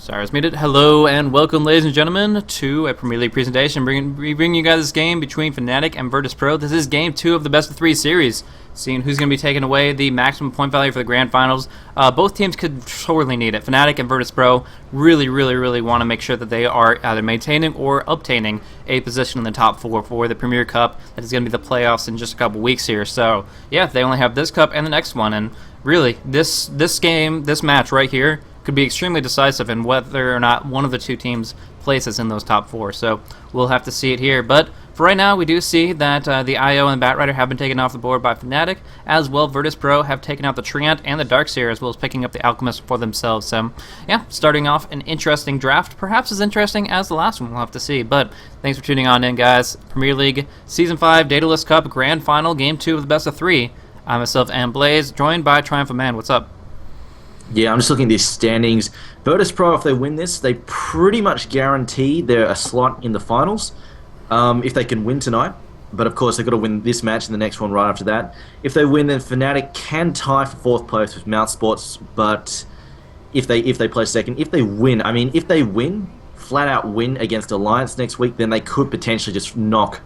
Sorry, I was muted. Hello and welcome, ladies and gentlemen, to a Premier League presentation. We bring you guys this game between Fnatic and Virtus.Pro. This is Game 2 of the Best of 3 series, seeing who's going to be taking away the maximum point value for the Grand Finals. Both teams could sorely need it. Fnatic and Virtus.Pro really want to make sure that they are either maintaining or obtaining a position in the top 4 for the Premier Cup. That is going to be the playoffs in just a couple weeks here. So, yeah, they only have this cup and the next one. And really, this match right here could be extremely decisive in whether or not one of the two teams places in those top 4. So we'll have to see it here. But for right now, we do see that the IO and the Batrider have been taken off the board by Fnatic, as well Virtus.Pro have taken out the Treant and the Darkseer, as well as picking up the Alchemist for themselves. So yeah, starting off an interesting draft, perhaps as interesting as the last one. We'll have to see. But thanks for tuning on in, guys. Premier League Season 5 Daedalus Cup Grand Final Game 2 of the Best of 3. I myself am Blaze, joined by Triumphant Man. What's up? Yeah, I'm just looking at these standings. Virtus.Pro, if they win this, they pretty much guarantee they're a slot in the finals if they can win tonight. But of course, they've got to win this match and the next one right after that. If they win, then Fnatic can tie for 4th place with Mount Sports. But if they play second, if they win, flat out win against Alliance next week, then they could potentially just knock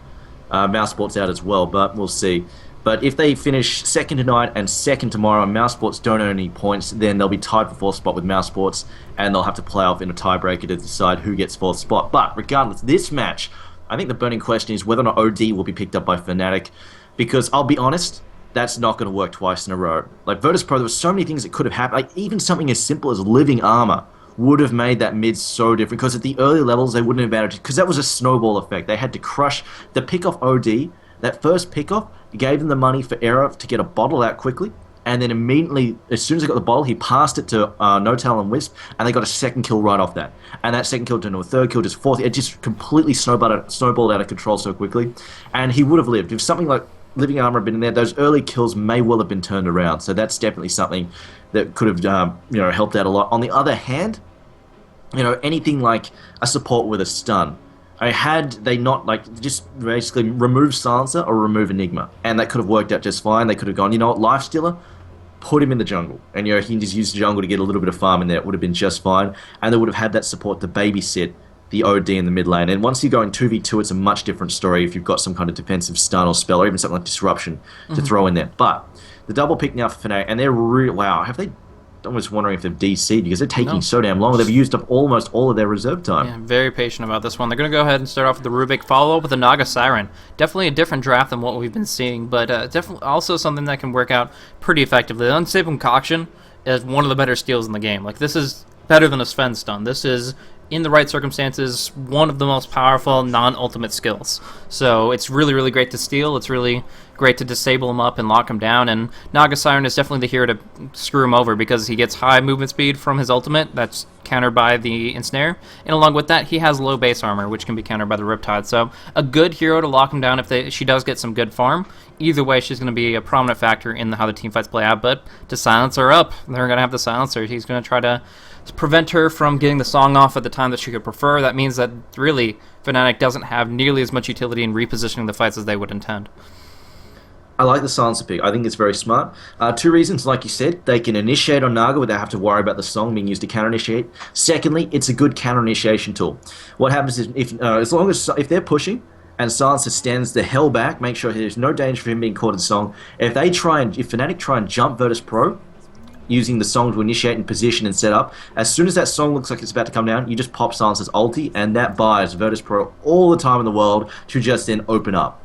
Mount Sports out as well. But we'll see. But if they finish second tonight and second tomorrow and Mouse Sports don't earn any points, then they'll be tied for 4th spot with Mouse Sports, and they'll have to play off in a tiebreaker to decide who gets 4th spot. But regardless, this match, I think the burning question is whether or not OD will be picked up by Fnatic, because I'll be honest, that's not going to work twice in a row. Like Virtus.Pro, there were so many things that could have happened. Like even something as simple as living armor would have made that mid so different, because at the early levels they wouldn't have managed, because that was a snowball effect. They had to crush the pick off OD. That first pick-off gave them the money for Era to get a bottle out quickly, and then immediately, as soon as they got the bottle, he passed it to No-Tail and Wisp, and they got a second kill right off that. And that second kill turned into a third kill, just 4th. It just completely snowballed out of control so quickly, and he would have lived. If something like Living Armor had been in there, those early kills may well have been turned around, so that's definitely something that could have helped out a lot. On the other hand, anything like a support with a stun, had they not just basically remove Silencer or remove Enigma, and that could have worked out just fine. They could have gone, Life Stealer, put him in the jungle, and he can just use the jungle to get a little bit of farm in there. It would have been just fine, and they would have had that support to babysit the OD in the mid lane. And once you go in 2v2, it's a much different story if you've got some kind of defensive stun or spell, or even something like Disruption to throw in there. But the double pick now for Fnatic, and they're wow, have they? I'm just wondering if they've DC'd, because they're taking so damn long. They've used up almost all of their reserve time. Yeah, very patient about this one. They're going to go ahead and start off with the Rubik, follow up with the Naga Siren. Definitely a different draft than what we've been seeing, but definitely also something that can work out pretty effectively. The Unstable Concoction is one of the better steals in the game. This is better than a Sven stun. This is, in the right circumstances, one of the most powerful non-ultimate skills. So it's really great to steal. It's really great to disable him up and lock him down, and Naga Siren is definitely the hero to screw him over, because he gets high movement speed from his ultimate that's countered by the Ensnare, and along with that he has low base armor, which can be countered by the Riptide. So a good hero to lock him down if she does get some good farm. Either way, she's going to be a prominent factor in how the team fights play out. But to silence her up, they're going to have the silencer. He's going to try to prevent her from getting the song off at the time that she could prefer. That means that really Fnatic doesn't have nearly as much utility in repositioning the fights as they would intend. I like the silencer pick. I think it's very smart. 2 reasons, like you said, they can initiate on Naga without having to worry about the song being used to counter-initiate. Secondly, it's a good counter-initiation tool. What happens is, if they're pushing and Silencer stands the hell back, make sure there's no danger for him being caught in song. If Fnatic try and jump Virtus.Pro, using the song to initiate and position and set up, as soon as that song looks like it's about to come down, you just pop Silencer's ulti, and that buys Virtus.Pro all the time in the world to just then open up.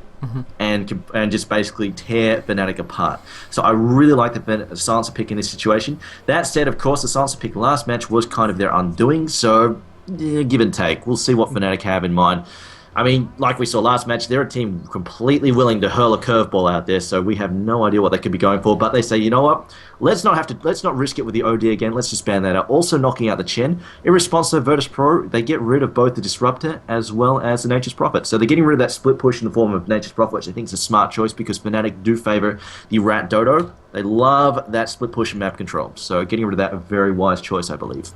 And just basically tear Fnatic apart. So I really like the silencer pick in this situation. That said, of course, the silencer pick last match was kind of their undoing, so give and take. We'll see what Fnatic have in mind. I mean, like we saw last match, they're a team completely willing to hurl a curveball out there, so we have no idea what they could be going for. But they say, you know what? Let's not risk it with the OD again. Let's just ban that out. Also knocking out the Chen. In response to Virtus.Pro, they get rid of both the Disruptor as well as the Nature's Prophet. So they're getting rid of that split push in the form of Nature's Prophet, which I think is a smart choice, because Fnatic do favor the Rat Dodo. They love that split push and map control. So getting rid of that, a very wise choice, I believe.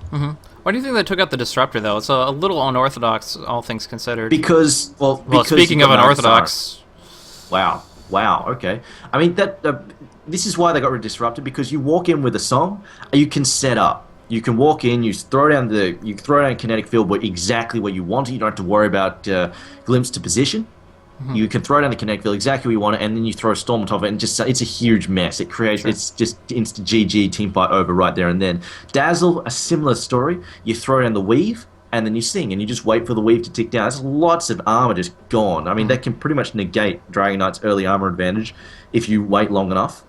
Why do you think they took out the Disruptor, though? It's a little unorthodox, all things considered. Because speaking of unorthodox... Wow, okay. I mean, this is why they got rid of Disruptor, because you walk in with a song, you can set up. You can walk in, you throw down kinetic field exactly where you want it. You don't have to worry about glimpse to position. Mhm. You can throw down the kinetic field exactly where you want it, and then you throw a storm on top of it, and it's a huge mess. Sure. It's just instant GG team fight over right there and then. Dazzle, a similar story. You throw down the weave, and then you sing, and you just wait for the weave to tick down. There's lots of armor just gone. I mean, that can pretty much negate Dragon Knight's early armor advantage if you wait long enough.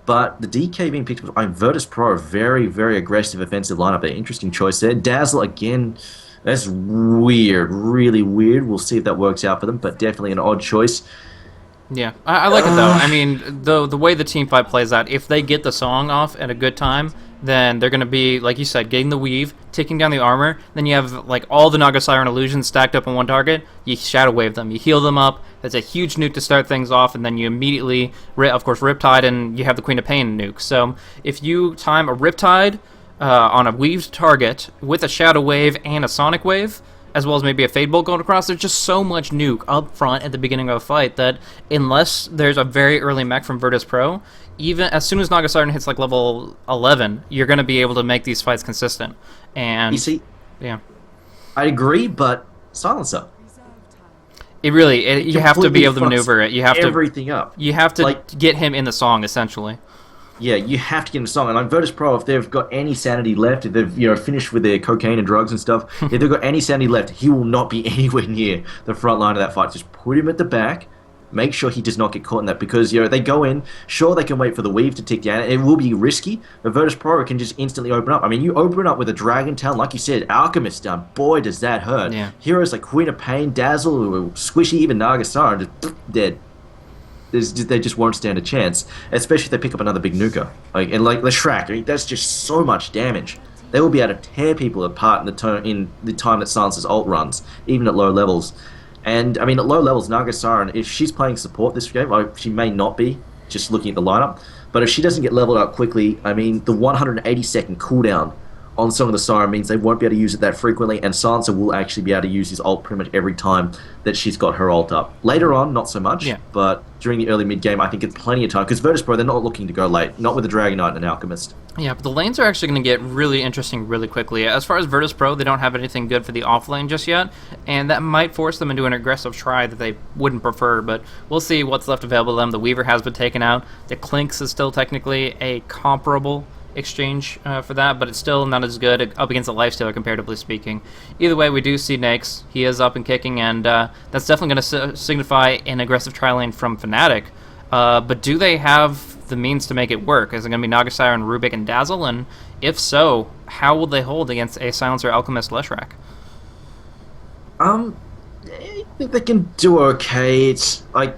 But the DK being picked up, Virtus.Pro, a very, very aggressive offensive lineup there. Interesting choice there. Dazzle, again, that's weird, really weird. We'll see if that works out for them, but definitely an odd choice. Yeah, I like it though. I mean, the way the team fight plays out, if they get the song off at a good time, then they're going to be, like you said, getting the weave, taking down the armor. Then you have like all the Naga Siren illusions stacked up on one target. You shadow wave them, you heal them up. That's a huge nuke to start things off, and then you immediately, of course, Riptide, and you have the Queen of Pain nuke. So if you time a Riptide on a weaved target with a shadow wave and a sonic wave, as well as maybe a Fade Bolt going across, there's just so much nuke up front at the beginning of a fight that unless there's a very early mech from Virtus.Pro, even as soon as Naga Siren hits like level 11, you're going to be able to make these fights consistent. And You see, yeah, I agree, but Silencer. you have to be able to Completely maneuver it. everything up. You have to Like- get him in the song essentially. Yeah, you have to get in the song. And like Virtus.Pro, if they've got any sanity left, if they've finished with their cocaine and drugs and stuff, if they've got any sanity left, he will not be anywhere near the front line of that fight. Just put him at the back. Make sure he does not get caught in that, because they go in. Sure, they can wait for the weave to tick down. It will be risky, but Virtus.Pro can just instantly open up. I mean, you open up with a Dragon Talon, like you said, Alchemist down. Boy, does that hurt. Yeah. Heroes like Queen of Pain, Dazzle, Squishy, even Naga Siren, just dead. They just won't stand a chance, especially if they pick up another big nuker. Like Leshrac, I mean, that's just so much damage. They will be able to tear people apart in the time that Silencer's ult runs, even at low levels. And I mean, at low levels, Naga Siren, if she's playing support this game, she may not be, just looking at the lineup, but if she doesn't get leveled up quickly, I mean, the 180-second cooldown on some of the Siren means they won't be able to use it that frequently, and Silencer will actually be able to use his ult pretty much every time that she's got her ult up. Later on, not so much, but during the early mid-game, I think it's plenty of time, because Virtus.Pro, they're not looking to go late, not with the Dragon Knight and Alchemist. Yeah, but the lanes are actually going to get really interesting really quickly. As far as Virtus.Pro, they don't have anything good for the off lane just yet, and that might force them into an aggressive try that they wouldn't prefer, but we'll see what's left available to them. The Weaver has been taken out. The Clinks is still technically a comparable exchange for that, but it's still not as good up against the Lifestealer, comparatively speaking. Either way, we do see Nakes. He is up and kicking, and that's definitely going to signify an aggressive try lane from Fnatic. But do they have the means to make it work? Is it going to be Naga Siren, Rubik, and Dazzle? And if so, how will they hold against a Silencer, Alchemist, Leshrac? I think they can do okay. It's like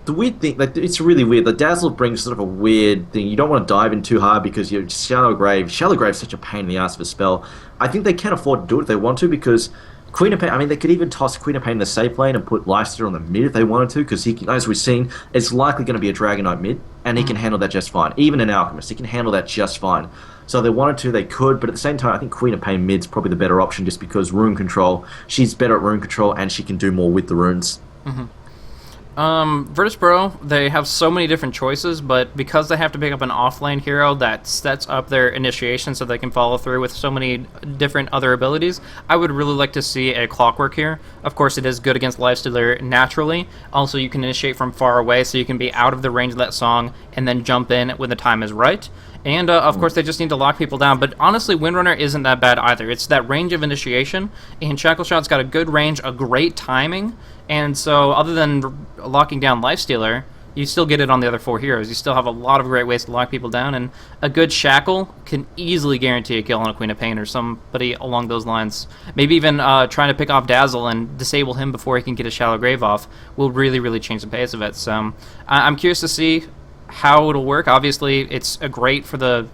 the weird thing, like it's really weird. The Dazzle brings sort of a weird thing. You don't want to dive in too hard because you're Shallow Grave. Shallow Grave's such a pain in the ass of a spell. I think they can afford to do it if they want to, because Queen of Pain, I mean, they could even toss Queen of Pain in the safe lane and put Lifestealer on the mid if they wanted to, because as we've seen, it's likely going to be a Dragon Knight mid, and he can handle that just fine. Even an Alchemist, he can handle that just fine. So if they wanted to, they could, but at the same time, I think Queen of Pain mid's probably the better option, just because rune control, she's better at rune control, and she can do more with the runes. Virtus.Pro, they have so many different choices, but because they have to pick up an off-lane hero that sets up their initiation so they can follow through with so many different other abilities, I would really like to see a Clockwork here. Of course, it is good against Lifestealer naturally. Also, you can initiate from far away, so you can be out of the range of that song and then jump in when the time is right. And, of course, they just need to lock people down. But, honestly, Windrunner isn't that bad either. It's that range of initiation, and Shackleshot's got a good range, a great timing, and so other than locking down Lifestealer, you still get it on the other four heroes. You still have a lot of great ways to lock people down, and a good Shackle can easily guarantee a kill on a Queen of Pain or somebody along those lines. Maybe even trying to pick off Dazzle and disable him before he can get a Shallow Grave off will really, really change the pace of it. So I'm curious to see how it'll work. Obviously, it's great for the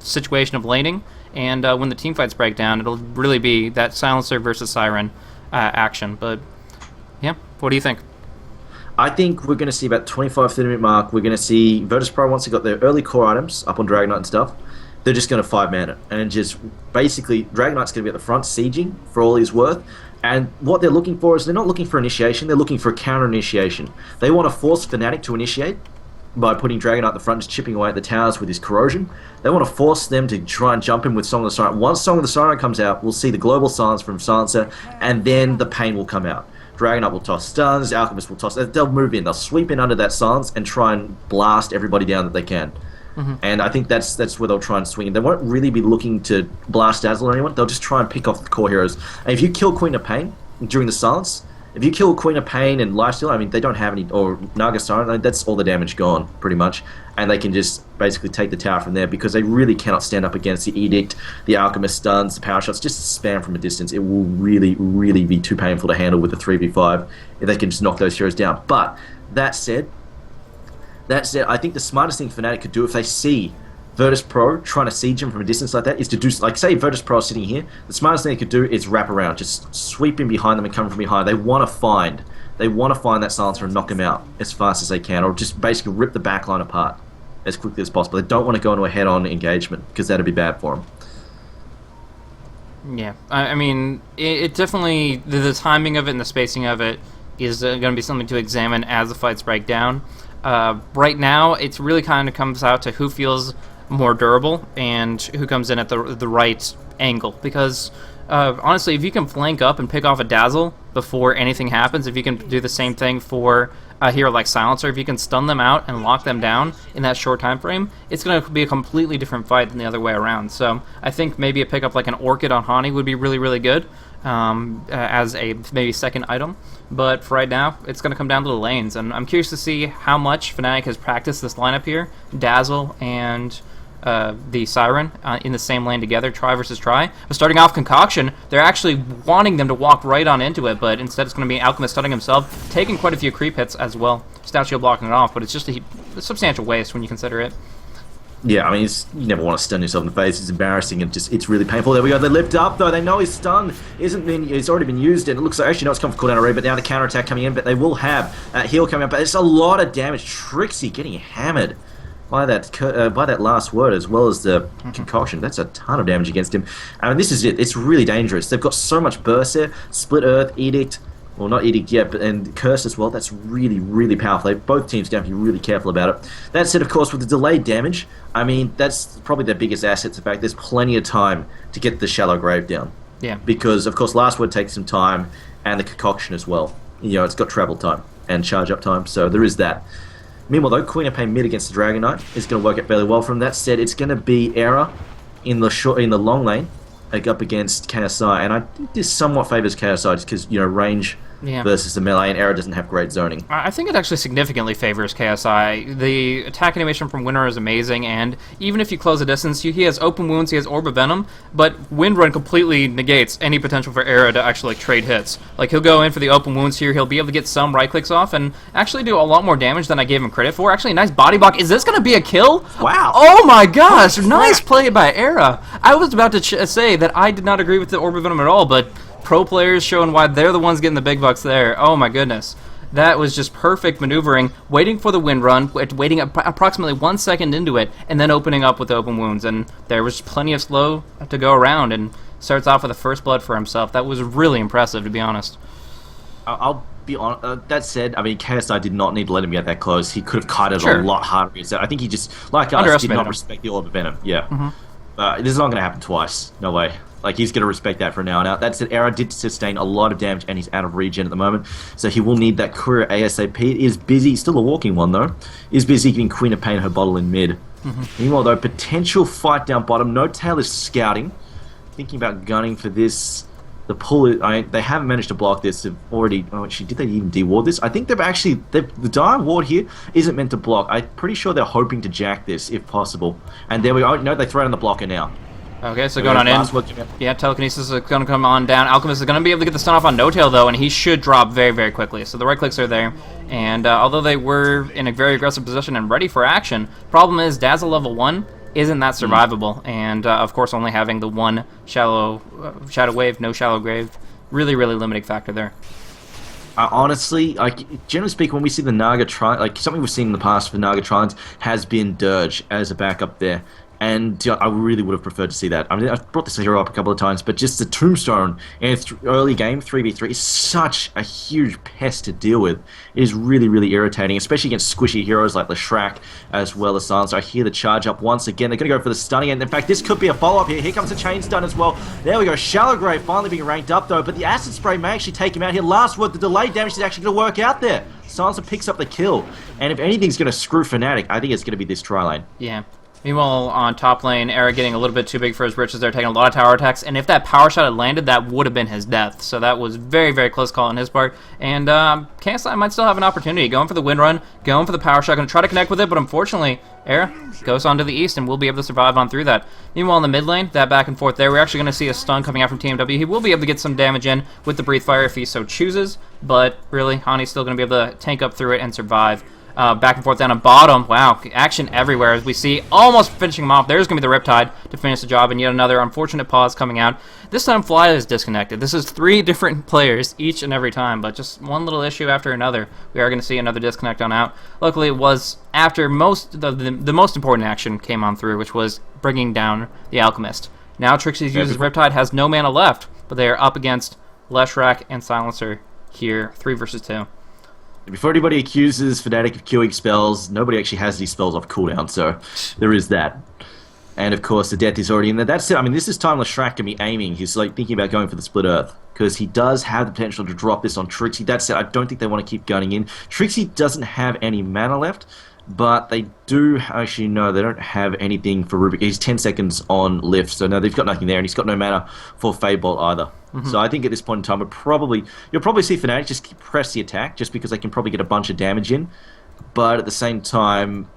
situation of laning, and when the team fights break down, it'll really be that Silencer versus Siren action. But yeah, what do you think? I think we're going to see about 25-30 minute mark. We're going to see Virtus.Pro, once they got their early core items up on Dragon Knight and stuff, they're just going to 5-man it. And just basically, Dragon Knight's going to be at the front sieging for all he's worth. And what they're looking for is they're not looking for initiation, they're looking for a counter initiation. They want to force Fnatic to initiate, by putting Dragonite at the front, just chipping away at the towers with his corrosion. They want to force them to try and jump in with Song of the Siren. Once Song of the Siren comes out, we'll see the global silence from Silencer, and then the pain will come out. Dragonite will toss stuns, Alchemist will toss... They'll move in, they'll sweep in under that silence and try and blast everybody down that they can. And I think that's where they'll try and swing. They won't really be looking to blast Dazzle or anyone. They'll just try and pick off the core heroes. And if you kill Queen of Pain during the silence, if you kill Queen of Pain and Lifesteal, I mean, they don't have any... Or Naga Siren, that's all the damage gone, pretty much. And they can just basically take the tower from there because they really cannot stand up against the Edict, the Alchemist stuns, the power shots. Just spam from a distance. It will really, really be too painful to handle with a 3v5 if they can just knock those heroes down. But that said, I think the smartest thing Fnatic could do if they see Virtus.Pro trying to siege him from a distance like that is to do, like, say Virtus.Pro is sitting here, the smartest thing they could do is wrap around, just sweep in behind them and come from behind. They want to find that silencer and knock him out as fast as they can, or just basically rip the backline apart as quickly as possible. They don't want to go into a head-on engagement because that'd be bad for them. Yeah, I mean, it definitely, the timing of it and the spacing of it is going to be something to examine as the fights break down. Right now, it really kind of comes out to who feels more durable and who comes in at the right angle. Because, honestly, if you can flank up and pick off a Dazzle before anything happens, if you can do the same thing for a hero like Silencer, if you can stun them out and lock them down in that short time frame, it's going to be a completely different fight than the other way around. So I think maybe a pickup like an Orchid on Hani would be really, really good as a maybe second item. But for right now, it's going to come down to the lanes, and I'm curious to see how much Fnatic has practiced this lineup here, Dazzle and the Siren in the same lane together, try versus try. But starting off Concoction, they're actually wanting them to walk right on into it, but instead it's going to be Alchemist stunning himself, taking quite a few creep hits as well. Stout Shield blocking it off, but it's just a substantial waste when you consider it. Yeah, I mean, you never want to stun yourself in the face. It's embarrassing and it's really painful. There we go. They lift up, though. They know his stun it's already been used, and it looks like, actually, no, it's come for cooldown already, but now the counterattack coming in, but they will have heal coming up, but it's a lot of damage. Trixie getting hammered by that last word, as well as the Concoction. That's a ton of damage against him. I mean, this is it. It's really dangerous. They've got so much burst there. Split Earth, Edict, well, not Edict yet, and Curse as well. That's really, really powerful. Both teams have to be really careful about it. That said, of course, with the delayed damage, I mean, that's probably their biggest asset. In fact, there's plenty of time to get the Shallow Grave down. Yeah. Because, of course, Last Word takes some time, and the Concoction as well. You know, it's got travel time and charge up time, so there is that. Meanwhile, though, Queen of Pain mid against the Dragonite is going to work out fairly well. From that said, it's going to be Era in the long lane, up against KSI, and I think this somewhat favors KSI just because, you know, range versus the melee, and Era doesn't have great zoning. I think it actually significantly favors KSI. The attack animation from Winter is amazing, and even if you close the distance, he has Open Wounds, he has Orb of Venom, but Wind Run completely negates any potential for Era to actually trade hits. Like, he'll go in for the Open Wounds here, he'll be able to get some right clicks off, and actually do a lot more damage than I gave him credit for. Actually, a nice body block. Is this going to be a kill? Wow! Oh my gosh! Nice play by Era! I was about to say that I did not agree with the Orb of Venom at all, but pro players showing why they're the ones getting the big bucks there. Oh my goodness. That was just perfect maneuvering, waiting for the wind run, waiting approximately 1 second into it, and then opening up with the Open Wounds. And there was plenty of slow to go around, and starts off with a first blood for himself. That was really impressive, to be honest. I'll be honest. That said, I mean, KSI did not need to let him get that close. He could have kited a lot harder. So I think he just, like us, did not respect the Orb of Venom. Yeah. This is not going to happen twice. No way. Like, he's going to respect that from now on out. That said, Era did sustain a lot of damage, and he's out of regen at the moment, so he will need that courier ASAP. He is busy, still a walking one though, is busy giving Queen of Pain her bottle in mid. Meanwhile though, potential fight down bottom. No Tail is scouting, thinking about gunning for this. The pull, they haven't managed to block this. They've already, actually, did they even de-ward this? I think the Dire Ward here isn't meant to block. I'm pretty sure they're hoping to jack this, if possible. And there we go. No, they throw it on the blocker now. Okay, so going on in. Yeah, Telekinesis is going to come on down. Alchemist is going to be able to get the stun off on No Tail, though, and he should drop very, very quickly. So the right clicks are there. And although they were in a very aggressive position and ready for action, problem is Dazzle level 1 isn't that survivable. And, of course, only having the one Shadow Wave, no Shallow Grave, really, really limiting factor there. Honestly, like, generally speaking, when we see the Naga Trident, like, something we've seen in the past for Naga Tridents has been Dirge as a backup there. And I really would have preferred to see that. I mean, I've brought this hero up a couple of times, but just the Tombstone in its early game, 3v3, is such a huge pest to deal with. It is really, really irritating, especially against squishy heroes like Leshrac as well as Silencer. I hear the charge up once again. They're going to go for the stunning, and in fact, this could be a follow-up here. Here comes the chain stun as well. There we go. Shallow Grave finally being ranked up, though, but the Acid Spray may actually take him out here. Last word, the delayed damage is actually going to work out there. Silencer picks up the kill, and if anything's going to screw Fnatic, I think it's going to be this tri-lane. Yeah. Meanwhile, on top lane, Era getting a little bit too big for his britches. They're taking a lot of tower attacks, and if that power shot had landed, that would have been his death. So that was very, very close call on his part. And KSI might still have an opportunity. Going for the wind run, going for the power shot, going to try to connect with it, but unfortunately, Era goes on to the east and will be able to survive on through that. Meanwhile, in the mid lane, that back and forth there, we're actually going to see a stun coming out from TMW. He will be able to get some damage in with the Breathe Fire if he so chooses, but really, Hani's still going to be able to tank up through it and survive. Back and forth down on bottom. Wow, action everywhere as we see almost finishing him off. There's going to be the Riptide to finish the job, and yet another unfortunate pause coming out. This time Fly is disconnected. This is 3 different players each and every time, but just one little issue after another. We are going to see another disconnect on out. Luckily, it was after the most important action came on through, which was bringing down the Alchemist. Now Trixie's uses Riptide, has no mana left, but they are up against Leshrac and Silencer here, 3 versus 2. Before anybody accuses Fnatic of queuing spells, nobody actually has these spells off cooldown, so there is that. And of course, the death is already in there. That's it. I mean, this is time Leshrac can be aiming. He's like thinking about going for the Split Earth, because he does have the potential to drop this on Trixie. That said, I don't think they want to keep gunning in. Trixie doesn't have any mana left, but they do actually know they don't have anything for Rubik. He's 10 seconds on lift, so no, they've got nothing there, and he's got no mana for Fade Bolt either. So I think at this point in time, you'll probably see Fnatic just press the attack, just because they can probably get a bunch of damage in. But at the same time,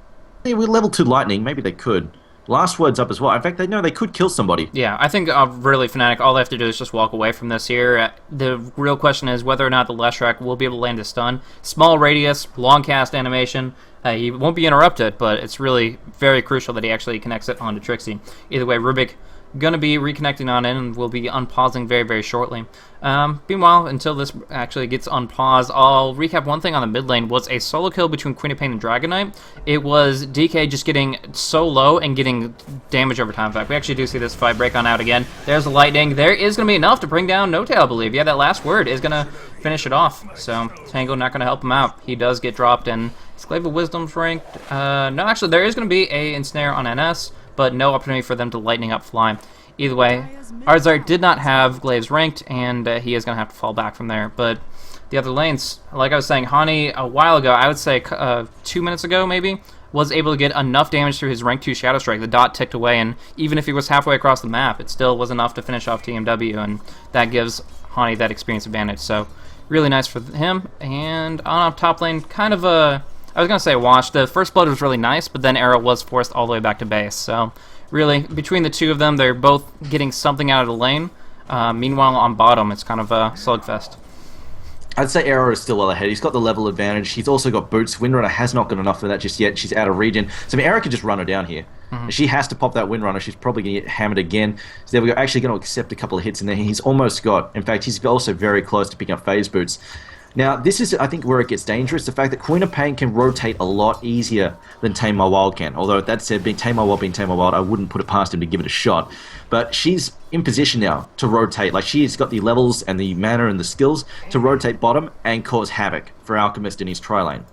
with level 2 lightning, maybe they could. Last word's up as well. In fact, they could kill somebody. Yeah, I think really Fnatic, all they have to do is just walk away from this here. The real question is whether or not the Leshrac will be able to land a stun. Small radius, long cast animation. He won't be interrupted, but it's really very crucial that he actually connects it onto Trixie. Either way, Rubik going to be reconnecting on in and will be unpausing very, very shortly. Meanwhile, until this actually gets unpaused, I'll recap one thing on the mid lane. Was a solo kill between Queen of Pain and Dragon Knight. It was DK just getting so low and getting damage over time. In fact, we actually do see this fight break on out again. There's the lightning. There is going to be enough to bring down No Tail, I believe. Yeah, that last word is going to finish it off. So Tango not going to help him out. He does get dropped, and Slave of Wisdom's ranked. No, actually, there is going to be a ensnare on NS, but no opportunity for them to lightning up Fly. Either way, Arzar did not have Glaives ranked, and he is going to have to fall back from there. But the other lanes, like I was saying, Hani, a while ago, I would say 2 minutes ago maybe, was able to get enough damage through his rank 2 Shadow Strike. The dot ticked away, and even if he was halfway across the map, it still was enough to finish off TMW, and that gives Hani that experience advantage. So really nice for him. And on top lane, kind of a... I was going to say wash. The first blood was really nice, but then Arrow was forced all the way back to base. So really, between the two of them, they're both getting something out of the lane. Meanwhile, on bottom, it's kind of a slugfest. I'd say Arrow is still well ahead. He's got the level advantage. He's also got boots. Windrunner has not got enough for that just yet. She's out of region. So I mean, Arrow could just run her down here. She has to pop that Windrunner. She's probably going to get hammered again. So there we go. Actually going to accept a couple of hits in there. He's almost got... In fact, he's also very close to picking up phase boots. Now, this is, I think, where it gets dangerous. The fact that Queen of Pain can rotate a lot easier than Tame My Wild can. Although, that said, being Tame My Wild, I wouldn't put it past him to give it a shot. But she's in position now to rotate. Like, she's got the levels and the mana and the skills to rotate bottom and cause havoc for Alchemist in his tri-lane.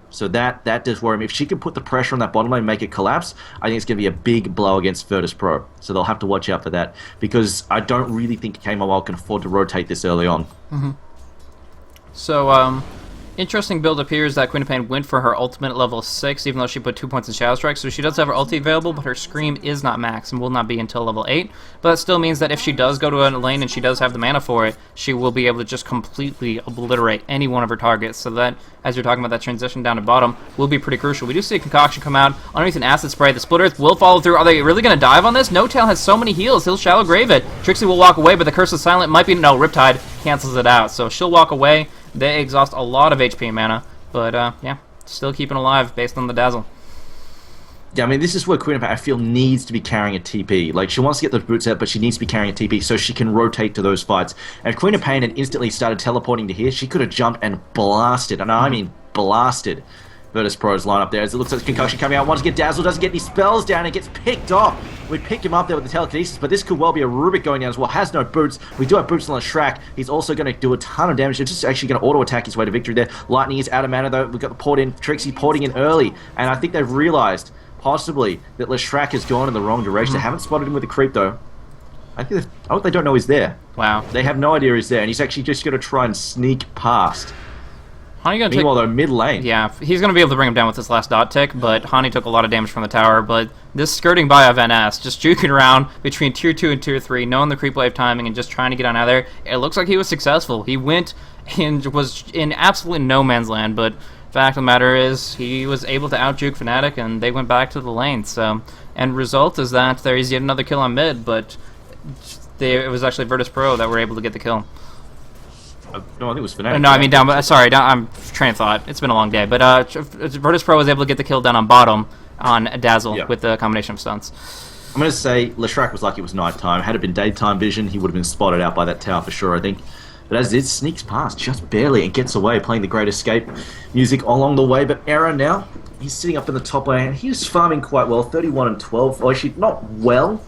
So that does worry me. If she can put the pressure on that bottom lane and make it collapse, I think it's going to be a big blow against Virtus.Pro. So they'll have to watch out for that. Because I don't really think Tame My Wild can afford to rotate this early on. So, interesting build up here is that Queen of Pain went for her ultimate at level 6, even though she put 2 points in Shadow Strike, so she does have her ulti available, but her Scream is not max and will not be until level 8. But that still means that if she does go to a lane and she does have the mana for it, she will be able to just completely obliterate any one of her targets. So that, as you're talking about that transition down to bottom, will be pretty crucial. We do see a Concoction come out underneath an Acid Spray. The Split Earth will follow through. Are they really going to dive on this? No Tail has so many heals. He'll Shallow Grave it. Trixie will walk away, but the Curse of Silent might be... No, Riptide cancels it out. So she'll walk away. They exhaust a lot of HP and mana, but yeah, still keeping alive based on the Dazzle. Yeah, I mean, this is where Queen of Pain, I feel, needs to be carrying a TP. Like, she wants to get those boots out, but she needs to be carrying a TP so she can rotate to those fights. And if Queen of Pain had instantly started teleporting to here, she could have jumped and blasted, and I mean blasted, Virtus.Pro's line up there as it looks like Concussion coming out. Wants to get Dazzle, doesn't get any spells down, and gets picked off. We picked him up there with the telekinesis, but this could well be a Rubik going down as well. Has no boots. We do have boots on the Shrek. He's also going to do a ton of damage. It's just actually going to auto-attack his way to victory there. Lightning is out of mana though. We've got the port in. Trixie porting in early, and I think they've realized possibly that Leshrac has gone in the wrong direction. They haven't spotted him with the creep though. I think they don't know he's there. Wow. They have no idea he's there, and he's actually just going to try and sneak past. Meanwhile, though, mid lane. Yeah, he's going to be able to bring him down with this last dot tick, but Hani took a lot of damage from the tower. But this skirting by of NS, just juking around between tier 2 and tier 3, knowing the creep wave timing and just trying to get on out of there, it looks like he was successful. He went and was in absolutely no man's land, but fact of the matter is he was able to out-juke Fnatic, and they went back to the lane. So, end result is that there is yet another kill on mid, but it was actually Virtus.Pro that were able to get the kill. No, I think it was Fnatic. No, I mean down. Sorry, I'm train of thought. It's been a long day, but Virtus.Pro was able to get the kill down on bottom on Dazzle with the combination of stunts. I'm going to say Leshrac was lucky it was nighttime. Had it been daytime vision, he would have been spotted out by that tower for sure, I think. But as it sneaks past just barely and gets away, playing the Great Escape music along the way. But Era now, he's sitting up in the top lane, and he's farming quite well, 31 and 12. Well, actually, not well.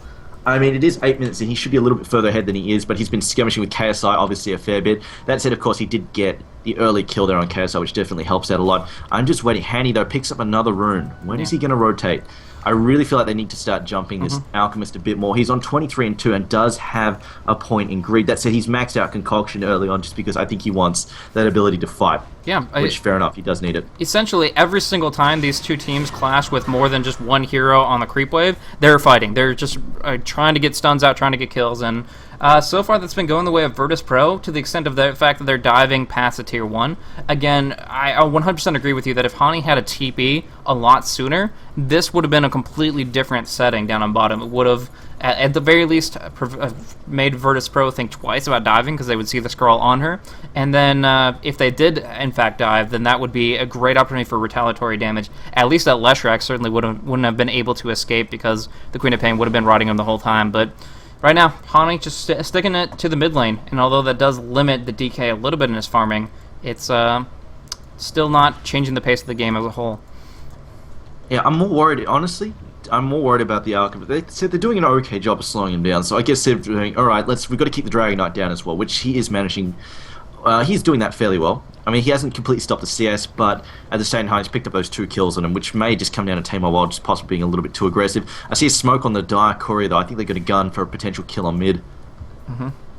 I mean, it is 8 minutes in. He should be a little bit further ahead than he is, but he's been skirmishing with KSI, obviously, a fair bit. That said, of course, he did get the early kill there on KSI, which definitely helps out a lot. I'm just waiting. Hanny, though, picks up another rune. When is he going to rotate? I really feel like they need to start jumping this Alchemist a bit more. He's on 23 and 2 and does have a point in greed. That said, he's maxed out Concoction early on just because I think he wants that ability to fight. Yeah. Which, fair enough, he does need it. Essentially, every single time these two teams clash with more than just one hero on the creep wave, they're fighting. They're just trying to get stuns out, trying to get kills, and so far that's been going the way of Virtus.Pro to the extent of the fact that they're diving past the tier 1. Again, I 100% agree with you that if Hani had a TP a lot sooner, this would have been a completely different setting down on bottom. It would have, at the very least, made Virtus.Pro think twice about diving because they would see the scroll on her. And then if they did, in fact, dive, then that would be a great opportunity for retaliatory damage. At least that Leshrac certainly wouldn't have been able to escape because the Queen of Pain would have been riding him the whole time. But right now, Hani just sticking it to the mid lane, and although that does limit the DK a little bit in his farming, it's still not changing the pace of the game as a whole. Yeah, I'm more worried, honestly. I'm more worried about the Alchemist. They said they're doing an okay job of slowing him down, so I guess they're doing, alright, we've got to keep the Dragon Knight down as well, which he is managing. He's doing that fairly well. I mean, he hasn't completely stopped the CS, but at the same time, he's picked up those 2 kills on him, which may just come down to Tamar Wild just possibly being a little bit too aggressive. I see a smoke on the Dire Courier, though. I think they're going to gun for a potential kill on mid.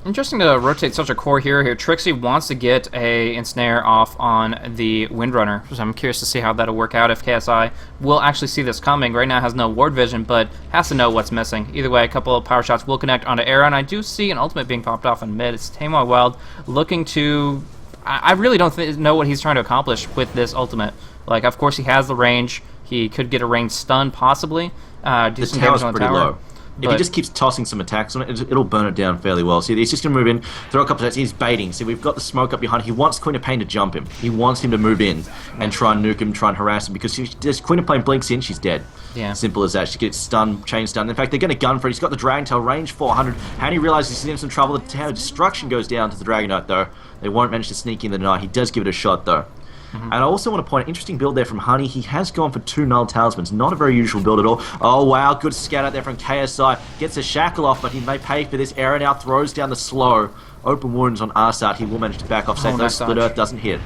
Interesting to rotate such a core hero here. Trixie wants to get a ensnare off on the Windrunner, so I'm curious to see how that'll work out if KSI will actually see this coming. Right now has no ward vision, but has to know what's missing. Either way, a couple of power shots will connect onto Era, and I do see an ultimate being popped off in mid. It's Tamar Wild looking to... I really don't know what he's trying to accomplish with this ultimate. Like, of course, he has the range. He could get a ranged stun, possibly. Do some damage on the tower. Low. If he just keeps tossing some attacks on it, it'll burn it down fairly well. See, he's just going to move in, throw a couple of attacks. He's baiting. See, we've got the smoke up behind. He wants Queen of Pain to jump him. He wants him to move in and try and nuke him, try and harass him, because if Queen of Pain blinks in, she's dead. Yeah. Simple as that. She gets stunned, chain stunned. In fact, they're going to gun for it. He's got the Dragon Tail, range 400. Hanny realizes he's in some trouble. The Tower Destruction goes down to the Dragon Knight, though. They won't manage to sneak in the Knight. He does give it a shot, though. And I also want to point, interesting build there from Honey. He has gone for 2 Null Talismans. Not a very usual build at all. Oh, wow. Good scout out there from KSI. Gets a shackle off, but he may pay for this. Era now throws down the slow. Open wounds on Arsat. He will manage to back off. Safe, nice Split Earth doesn't hit.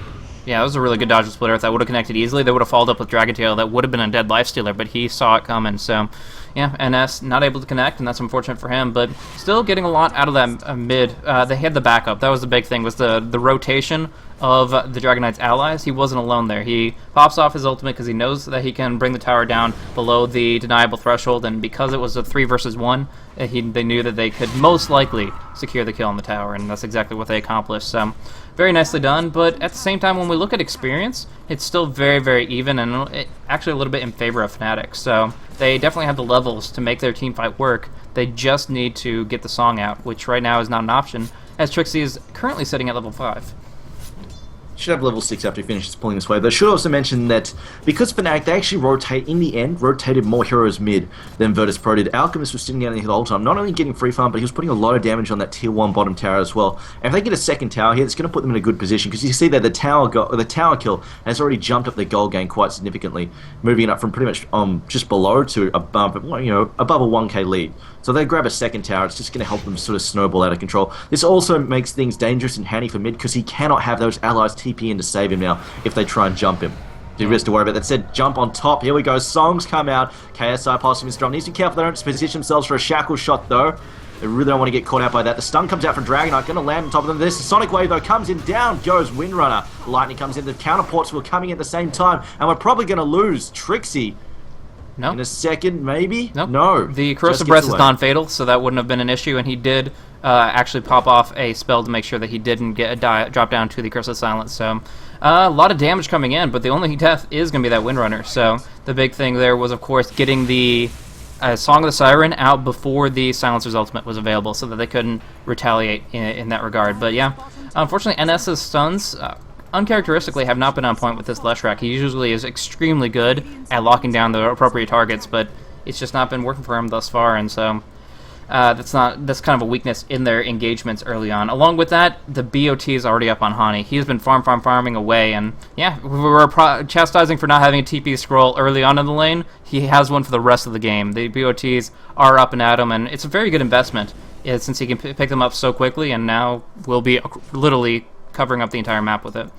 Yeah, that was a really good dodge with Split Earth. That would have connected easily. They would have followed up with Dragon Tail. That would have been a dead lifestealer, but he saw it coming. So, yeah, NS not able to connect, and that's unfortunate for him. But still getting a lot out of that mid. They had the backup. That was the big thing, was the rotation of the Dragon Knight's allies. He wasn't alone there. He pops off his ultimate because he knows that he can bring the tower down below the deniable threshold, and because it was a 3 versus 1, they knew that they could most likely secure the kill on the tower, and that's exactly what they accomplished. So, very nicely done, but at the same time, when we look at experience, it's still very, very even, and actually a little bit in favor of Fnatic. So, they definitely have the levels to make their team fight work. They just need to get the song out, which right now is not an option, as Trixie is currently sitting at level 5. Should have level 6 after he finishes pulling this wave. They should also mention that because Fnatic, they actually in the end, rotated more heroes mid than Virtus.Pro did. Alchemist was sitting down here the whole time, not only getting free farm, but he was putting a lot of damage on that tier 1 bottom tower as well. And if they get a second tower here, it's going to put them in a good position, because you see that the tower kill has already jumped up their gold gain quite significantly, moving it up from pretty much just below to above, above a 1k lead. So they grab a second tower, it's just going to help them sort of snowball out of control. This also makes things dangerous and handy for mid, because he cannot have those allies TP in to save him now if they try and jump him. He has to worry about that. Said jump on top. Here we go. Songs come out. KSI possibly strong. Needs to be careful they don't position themselves for a shackle shot though. They really don't want to get caught out by that. The stun comes out from Dragonite, going to land on top of them. This Sonic Wave though comes in, down goes Windrunner. Lightning comes in. The counterports were coming at the same time, and we're probably going to lose Trixie. No. In a second, maybe? Nope. No. The Corrosive Breath is non-fatal, so that wouldn't have been an issue, and he did actually pop off a spell to make sure that he didn't get drop down to the Curse of Silence. So a lot of damage coming in, but the only death is going to be that Windrunner. So the big thing there was, of course, getting the Song of the Siren out before the Silencer's ultimate was available, so that they couldn't retaliate in that regard. But yeah, unfortunately, NS's stuns uncharacteristically have not been on point with this Leshrac. He usually is extremely good at locking down the appropriate targets, but it's just not been working for him thus far, and so that's kind of a weakness in their engagements early on. Along with that, the BOT is already up on Hani. He has been farming away, and yeah, we were chastising for not having a TP scroll early on in the lane. He has one for the rest of the game. The BOTs are up and at him, and it's a very good investment since he can pick them up so quickly, and now will be literally covering up the entire map with it.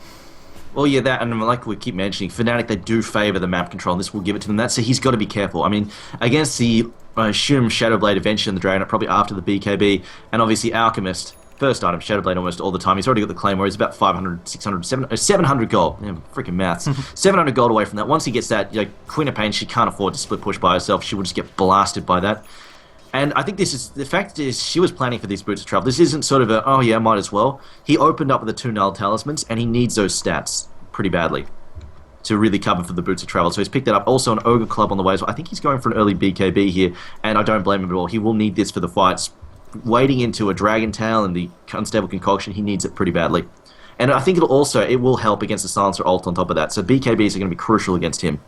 Well, yeah, that, and like we keep mentioning, Fnatic, they do favour the map control, and this will give it to them. That, so he's got to be careful. I mean, against the, I assume, Shadowblade eventually in the Dragonite, probably after the BKB, and obviously Alchemist, first item, Shadowblade almost all the time. He's already got the Claymore, he's about 500, 600, 700 gold. Yeah, freaking maths. 700 gold away from that. Once he gets that, Queen of Pain, she can't afford to split push by herself. She will just get blasted by that. And I think the fact is, she was planning for these Boots of Travel. This isn't sort of a, oh yeah, might as well. He opened up with the 2 Null Talismans, and he needs those stats pretty badly to really cover for the Boots of Travel. So he's picked that up. Also an Ogre Club on the way as well. I think he's going for an early BKB here, and I don't blame him at all. He will need this for the fights. Wading into a Dragon Tail and the Unstable Concoction, he needs it pretty badly. And I think it will help against the Silencer ult on top of that. So BKBs are going to be crucial against him.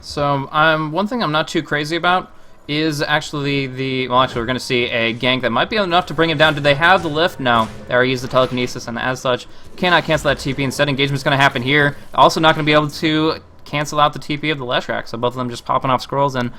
So one thing I'm not too crazy about is actually we're going to see a gank that might be enough to bring him down. Do they have the lift? No. They already used the telekinesis, and as such, cannot cancel that TP. Instead, engagement's going to happen here. Also not going to be able to cancel out the TP of the Leshrac, so both of them just popping off scrolls and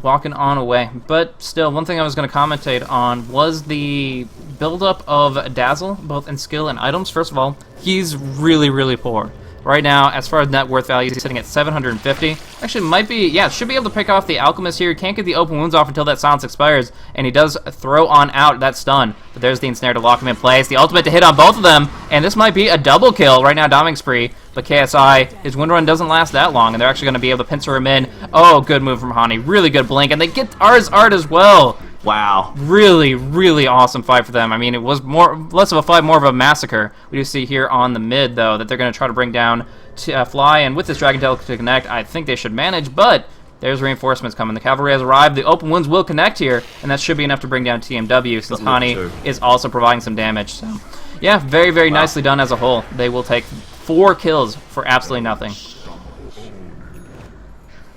walking on away. But still, one thing I was going to commentate on was the buildup of Dazzle, both in skill and items. First of all, he's really, really poor. Right now, as far as net worth value, he's sitting at 750. Actually, might be, yeah, should be able to pick off the Alchemist here. Can't get the open wounds off until that silence expires, and he does throw on out that stun. But there's the ensnare to lock him in place. The ultimate to hit on both of them, and this might be a double kill right now, Doming Spree. But KSI, his wind run doesn't last that long, and they're actually going to be able to pincer him in. Oh, good move from Hani. Really good blink, and they get R's art as well. Wow. Really, really awesome fight for them. I mean, it was less of a fight, more of a massacre. We do see here on the mid, though, that they're going to try to bring down Fly, and with this Dragon Tail to connect, I think they should manage, but there's reinforcements coming. The cavalry has arrived. The open wounds will connect here, and that should be enough to bring down TMW, since Hani is also providing some damage. So, yeah, very, very nicely done as a whole. They will take 4 kills for absolutely nothing.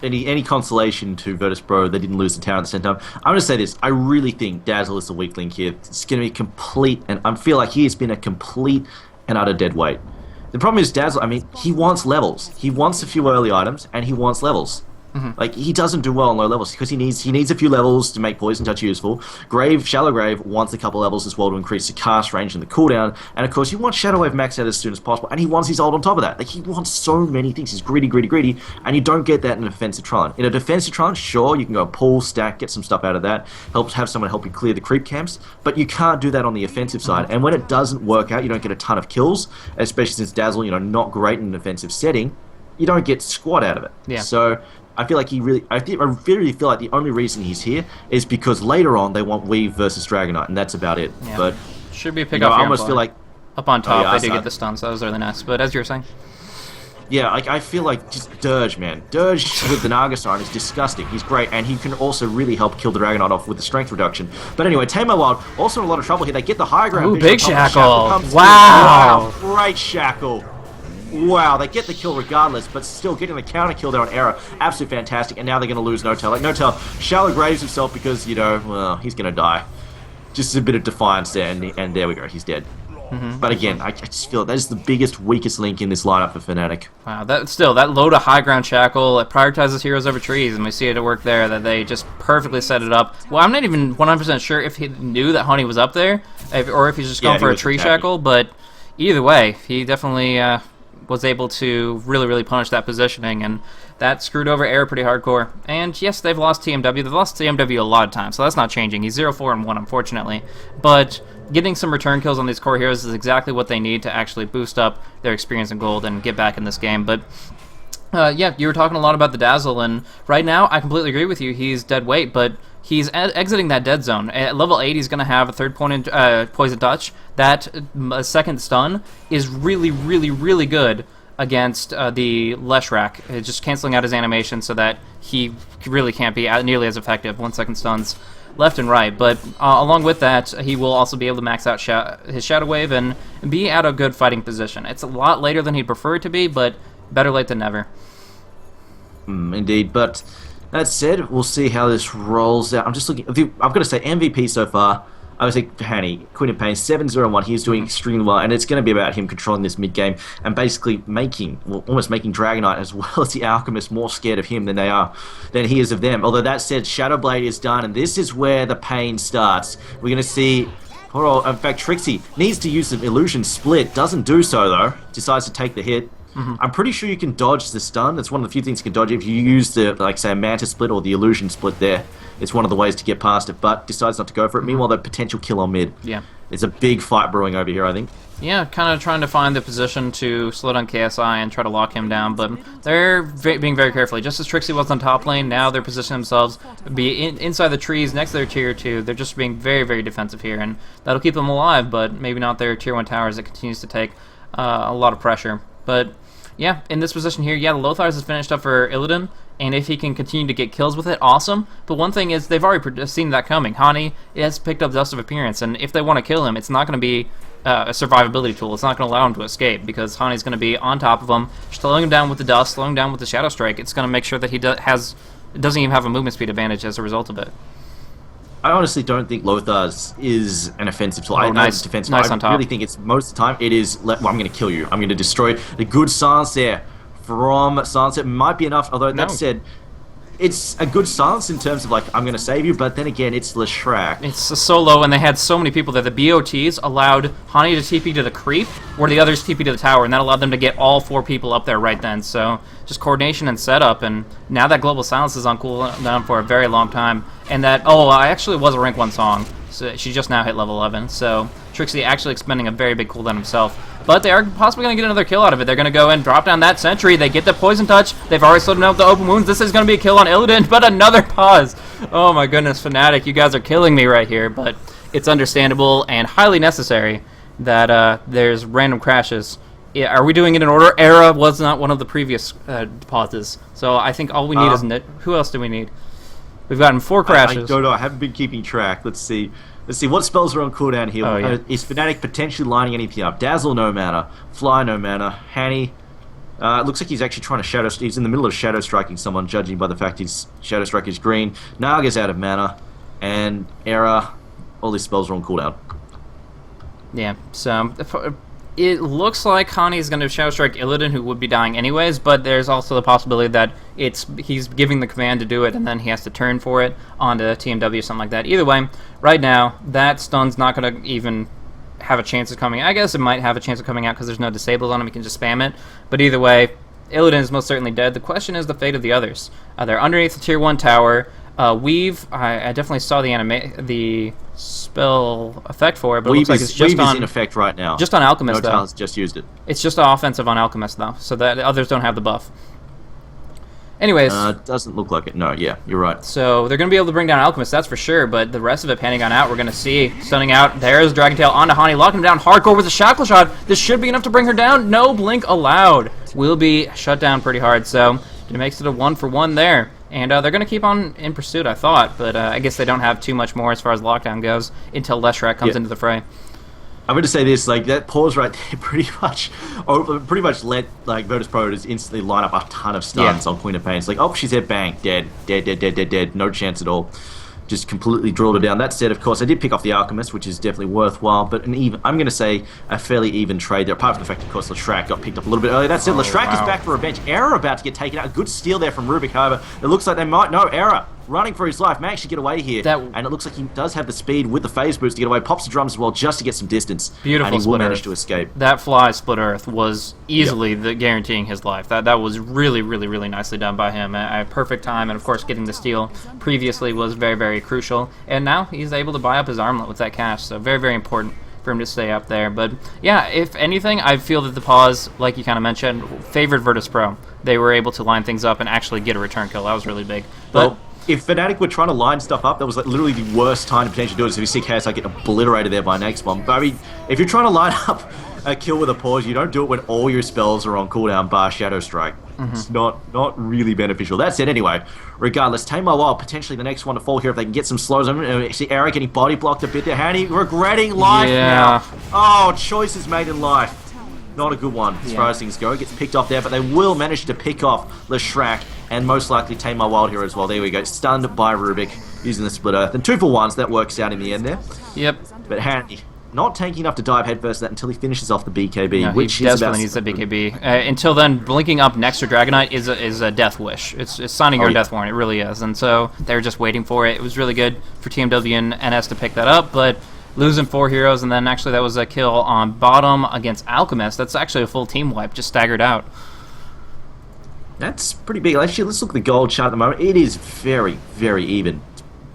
Any consolation to Virtus.Pro, they didn't lose the tower at the same time. I'm going to say this, I really think Dazzle is the weak link here. It's going to be complete, and I feel like he has been a complete and utter dead weight. The problem is Dazzle, I mean, he wants levels. He wants a few early items, and he wants levels. Like, he doesn't do well on low levels because he needs a few levels to make Poison Touch useful. Shallow Grave wants a couple levels as well to increase the cast range and the cooldown. And of course, he wants Shadow Wave maxed out as soon as possible, and he wants his ult on top of that. Like, he wants so many things. He's greedy, and you don't get that in an offensive Tron. In a defensive Tron, sure, you can go pull, stack, get some stuff out of that, have someone help you clear the creep camps, but you can't do that on the offensive side. And when it doesn't work out, you don't get a ton of kills, especially since Dazzle, not great in an offensive setting, you don't get squat out of it. Yeah. So I feel like I really feel like the only reason he's here is because later on they want Weave versus Dragonite, and that's about it. Yeah. But should be a pick off. I almost feel like up on top they do get the stuns. So that was really nice. But as you were saying, Yeah, like I feel like just Dirge, man. Dirge with the Naga Siren is disgusting. He's great, and he can also really help kill the Dragonite off with the strength reduction. But anyway, Tamer Wild also in a lot of trouble here. They get the high ground. Ooh, big Shackle. Wow. Wow. Great Shackle. Wow, they get the kill regardless, but still getting the counter kill there on Error. Absolutely fantastic. And now they're going to lose No-Tail. Like, No-Tail shallow graves himself because, you know, well, he's going to die. Just a bit of defiance there, and there we go. He's dead. But again, I just feel that is the biggest, weakest link in this lineup for Fnatic. Wow, that low to high ground Shackle, it prioritizes heroes over trees, and we see it at work there, that they just perfectly set it up. Well, I'm not even 100% sure if he knew that Honey was up there, or if he's just going for a tree Shackle, but either way, he definitely was able to really punish that positioning, and that screwed over Air pretty hardcore. And yes, they've lost TMW. They've lost TMW a lot of times, so that's not changing. He's 0-4-1, unfortunately. But getting some return kills on these core heroes is exactly what they need to actually boost up their experience in gold and get back in this game. But yeah, you were talking a lot about the Dazzle, and right now, I completely agree with you. He's dead weight, but he's exiting that dead zone. At level 8, he's going to have a third point Poison Touch. That second stun is really good against the Leshrac, just canceling out his animation so that he really can't be nearly as effective. 1 second stuns left and right, but along with that, he will also be able to max out his Shadow Wave and be at a good fighting position. It's a lot later than he'd prefer it to be, but better late than never. Indeed, but that said, we'll see how this rolls out. I'm just looking. I've got to say, MVP so far, I would say Hanny, Queen of Pain, 7-0-1. He's doing extremely well, and it's going to be about him controlling this mid game and basically almost making Dragonite as well as the Alchemist more scared of him than he is of them. Although that said, Shadowblade is done, and this is where the pain starts. We're going to see. In fact, Trixie needs to use the Illusion Split. Doesn't do so though. Decides to take the hit. I'm pretty sure you can dodge the stun. That's one of the few things you can dodge if you use the, like, say, a Manta Split or the Illusion Split there. It's one of the ways to get past it, but decides not to go for it. Meanwhile, the potential kill on mid. Yeah. There's a big fight brewing over here, I think. Yeah, kind of trying to find the position to slow down KSI and try to lock him down, but they're being very carefully. Just as Trixie was on top lane, now they're positioning themselves to be inside the trees next to their tier 2. They're just being very defensive here, and that'll keep them alive, but maybe not their tier 1 towers. It continues to take a lot of pressure. But yeah, in this position here, yeah, the Lothars is finished up for Illidan, and if he can continue to get kills with it, awesome. But one thing is, they've already seen that coming. Hani has picked up Dust of Appearance, and if they want to kill him, it's not going to be a survivability tool. It's not going to allow him to escape, because Hani's going to be on top of him, slowing him down with the Dust, slowing him down with the Shadow Strike. It's going to make sure that he doesn't even have a movement speed advantage as a result of it. I honestly don't think Lothars is an offensive tool. I know it's defensive. Nice on top. I really think it's most of the time it is. Well, I'm going to kill you. I'm going to destroy the good silence there from Sunset. Might be enough. Although that said, it's a good silence in terms of like I'm going to save you. But then again, it's Leshrac. It's so low, and they had so many people there. The BOTs allowed Hani to TP to the creep, where the others TP to the tower, and that allowed them to get all 4 people up there right then. So just coordination and setup, and now that Global Silence is on cooldown for a very long time. And that, I actually was a rank 1 song, so she just now hit level 11, so Trixie actually expending a very big cooldown himself. But they are possibly going to get another kill out of it. They're going to go and drop down that sentry. They get the Poison Touch. They've already slowed him down with the open wounds. This is going to be a kill on Illidan, but another pause. Oh my goodness, Fnatic, you guys are killing me right here, but it's understandable and highly necessary that there's random crashes. Yeah, are we doing it in order? Era was not one of the previous pauses, so I think all we need is Nit. Who else do we need? We've gotten 4 crashes. I don't know. I haven't been keeping track. Let's see what spells are on cooldown here. Oh, yeah. Is Fnatic potentially lining anything up? Dazzle, no mana. Fly, no mana. Hanny, it looks like he's actually trying to he's in the middle of shadow striking someone, judging by the fact his shadow strike is green. Naga's out of mana, and Era, all these spells are on cooldown. Yeah, so it looks like Hani is going to Shadow Strike Illidan, who would be dying anyways, but there's also the possibility that he's giving the command to do it, and then he has to turn for it onto TMW or something like that. Either way, right now, that stun's not going to even have a chance of coming. I guess it might have a chance of coming out because there's no disables on him. He can just spam it. But either way, Illidan is most certainly dead. The question is the fate of the others. They're underneath the tier 1 tower. Weave, I definitely saw the spell effect for it, but it looks like it's just Weave is in effect right now. Just on Alchemist, though. No-Tail's just used it. It's just offensive on Alchemist, though, so that the others don't have the buff. Anyways. Doesn't look like it. No, yeah, you're right. So they're going to be able to bring down Alchemist, that's for sure, but the rest of it panning on out, we're going to see. Stunning out. There's Dragon Tail onto Hani, locking him down hardcore with a Shackle Shot. This should be enough to bring her down. No blink allowed. will be shut down pretty hard. So it makes it a 1-for-1 there. And they're going to keep on in pursuit, I thought. But I guess they don't have too much more as far as lockdown goes until Leshrac comes into the fray. I'm going to say this, like, that pause right there pretty much let, like, Virtus.Pro just instantly line up a ton of stuns on Queen of Pain. It's like, oh, she's there, bang, dead, no chance at all. Just completely drilled her down. That said, of course, I did pick off the Alchemist, which is definitely worthwhile, but I'm going to say a fairly even trade there, apart from the fact, of course, Leshrac got picked up a little bit earlier. That said, Leshrac is back for revenge. Error about to get taken out. A good steal there from Rubik, however. It looks like they might know. Error running for his life, may actually get away here. And it looks like he does have the speed with the phase boost to get away. Pops the drums as well just to get some distance. Beautiful. And he will manage to escape. That fly split earth was easily guaranteeing his life. That was really, really, really nicely done by him at a perfect time. And of course, getting the steal previously was very, very crucial. And now he's able to buy up his armlet with that cash. So very, very important for him to stay up there. But yeah, if anything, I feel that the pause, like you kind of mentioned, favored Virtus.Pro. They were able to line things up and actually get a return kill. That was really big. But if Fnatic were trying to line stuff up, that was like literally the worst time to potentially do it. So if you see KSI get obliterated there by an X-Bomb. But I mean, if you're trying to line up a kill with a pause, you don't do it when all your spells are on cooldown bar Shadow Strike. It's not really beneficial. That's it anyway. Regardless, Tame My Wild, potentially the next one to fall here if they can get some slows. I see Eric getting body blocked a bit there. Hanny regretting life now. Oh, choices made in life. Not a good one as far as things go. Gets picked off there, but they will manage to pick off Leshrac and most likely Tame My Wild here as well. There we go. Stunned by Rubik using the Split Earth. And 2-for-1s, that works out in the end there. Yep. But Hanny not tanky enough to dive headfirst that until he finishes off the BKB, no, which he desperately needs that BKB. Until then, blinking up next to Dragonite is a death wish. It's signing your death warrant. It really is. And so they're just waiting for it. It was really good for TMW and NS to pick that up, but losing 4 heroes, and then actually that was a kill on bottom against Alchemist. That's actually a full team wipe, just staggered out. That's pretty big. Actually, let's look at the gold chart at the moment. It is very, very even.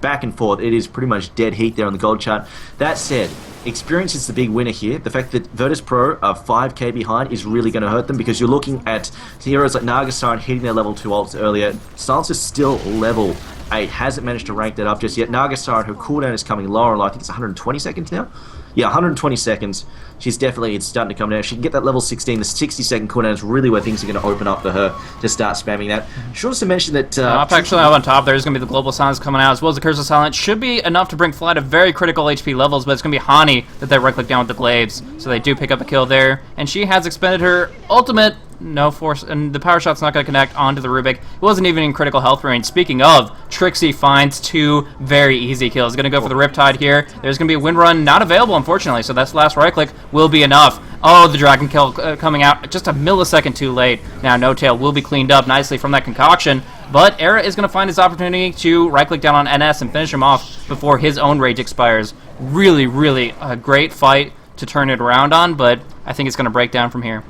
Back and forth. It is pretty much dead heat there on the gold chart. That said, experience is the big winner here. The fact that Virtus.Pro are 5k behind is really going to hurt them because you're looking at heroes like Nagasar hitting their level 2 ults earlier. Silence is still level 8. Hasn't managed to rank that up just yet. Nagasar, her cooldown is coming lower. I think it's 120 seconds now. Yeah, 120 seconds. She's definitely, it's starting to come down. If she can get that level 16, the 60-second cooldown is really where things are going to open up for her to start spamming that. Should also mention that... actually, up on top, there's going to be the Global Silence coming out, as well as the Curse of Silence. Should be enough to bring Fly to very critical HP levels, but it's going to be Hani that they right-click down with the Glaives. So they do pick up a kill there. And she has expended her ultimate. No force, and the power shot's not going to connect onto the Rubik. It wasn't even in critical health range. Speaking of, Trixie finds 2 very easy kills. Going to go for the Riptide here. There's going to be a wind run, not available, unfortunately, so that's last right click will be enough. Oh, the Dragon kill coming out just a millisecond too late. Now, No Tail will be cleaned up nicely from that concoction, but Era is going to find his opportunity to right click down on NS and finish him off before his own rage expires. Really, really a great fight to turn it around on, but I think it's going to break down from here.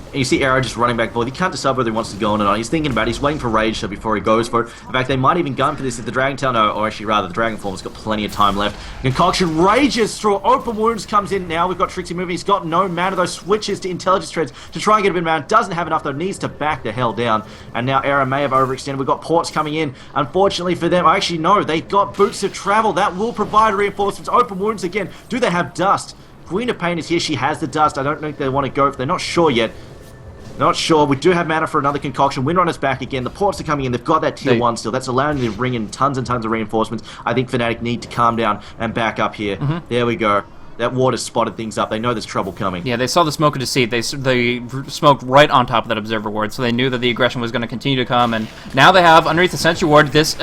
And you see Arrow just running back forth. He can't decide whether he wants to go on or not. He's thinking about it. He's waiting for Rage Show before he goes for it. In fact, they might even gun for this if the Dragon Tail, no, or actually rather, the Dragon Form has got plenty of time left. Concoction rages through. Open Wounds comes in now. We've got Trixie moving. He's got no mana, though. Switches to Intelligence Treads to try and get a bit of mana. Doesn't have enough, though. Needs to back the hell down. And now Arrow may have overextended. We've got Ports coming in. Unfortunately for them, actually, no. They've got Boots of Travel. That will provide reinforcements. Open Wounds again. Do they have Dust? Queen of Pain is here. She has the Dust. I don't think they want to go. They're not sure yet. Not sure. We do have mana for another concoction. Windrunner's back again. The ports are coming in. They've got that tier 1 still. That's allowing them to bring in tons and tons of reinforcements. I think Fnatic need to calm down and back up here. There we go. That water's spotted things up. They know there's trouble coming. Yeah, they saw the smoke of deceit. They smoked right on top of that observer ward, so they knew that the aggression was going to continue to come. And now they have, underneath the sentry ward, this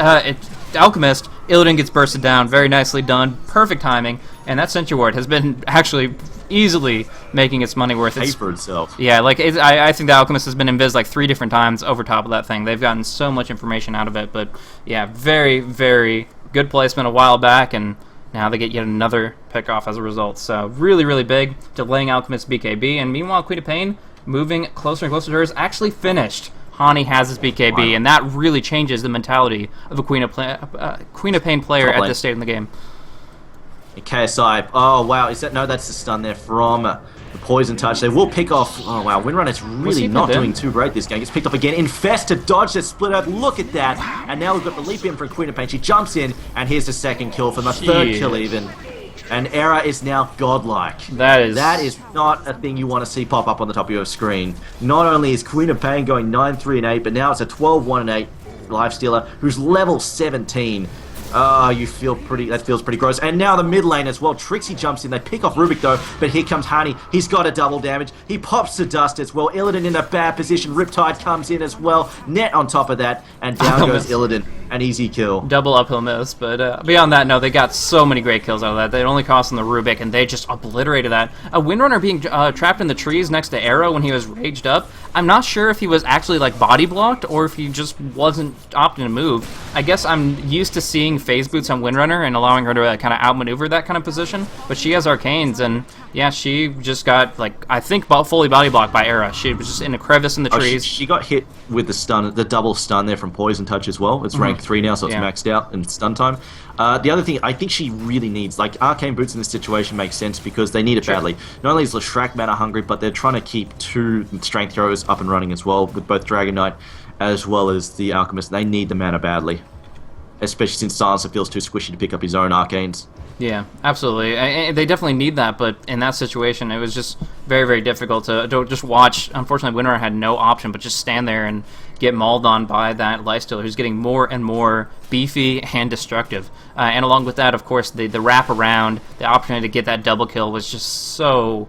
Alchemist. Illidan gets bursted down. Very nicely done. Perfect timing. And that sentry ward has been actually easily making its money worth. Pay for itself. Yeah, like I think the Alchemist has been invis like 3 different times over top of that thing. They've gotten so much information out of it. But yeah, very, very good placement a while back, and now they get yet another pick off as a result. So really, really big, delaying Alchemist BKB. And meanwhile, Queen of Pain moving closer and closer to her is actually finished. Hani has his BKB, and that really changes the mentality of a Queen of Pain player at this stage in the game. KSI, oh wow, is that, no, that's the stun there from the Poison Touch. They will pick off, oh wow, Windrunner's really not doing too great this game. Gets picked up again. Infest to dodge the split up, look at that. And now we've got the leap in from Queen of Pain. She jumps in, and here's the second kill for the third kill even. And Era is now godlike. That is not a thing you want to see pop up on the top of your screen. Not only is Queen of Pain going 9-3-8, but now it's a 12-1-8 Lifestealer who's level 17. You feel that feels pretty gross. And now the mid lane as well. Trixie jumps in. They pick off Rubik though, but here comes Hani. He's got a double damage. He pops to dust as well. Illidan in a bad position. Riptide comes in as well. Net on top of that, and down goes Illidan. An easy kill. Double uphill miss, but beyond that, no, they got so many great kills out of that. They only cost them the Rubik, and they just obliterated that. A Windrunner being trapped in the trees next to Arrow when he was raged up. I'm not sure if he was actually like body blocked or if he just wasn't opting to move. I guess I'm used to seeing phase boots on Windrunner and allowing her to kind of outmaneuver that kind of position, but she has arcanes, and yeah, she just got, like, I think fully body blocked by Era. She was just in a crevice in the trees. She got hit with the stun, the double stun there from Poison Touch as well. It's rank 3 now, so it's maxed out in stun time. The other thing, I think she really needs, like, Arcane Boots in this situation makes sense because they need it badly. Not only is Leshrac mana hungry, but they're trying to keep 2 strength heroes up and running as well, with both Dragon Knight as well as the Alchemist. They need the mana badly, especially since Silencer feels too squishy to pick up his own Arcanes. Yeah, absolutely. They definitely need that, but in that situation, it was just very, very difficult to just watch. Unfortunately, Windrunner had no option but just stand there and get mauled on by that Lifestealer, who's getting more and more beefy and destructive. And along with that, of course, the wrap around, the opportunity to get that double kill was just so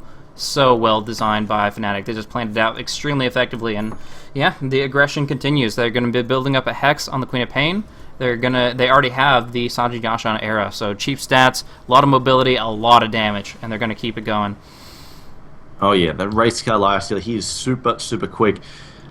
well designed by Fnatic. They just planned it out extremely effectively, and yeah, the aggression continues. They're going to be building up a Hex on the Queen of Pain. They already have the Sanji Yasha Era, so cheap stats, a lot of mobility, a lot of damage, and they're going to keep it going. Oh yeah, the race car Lifestealer, he is super quick.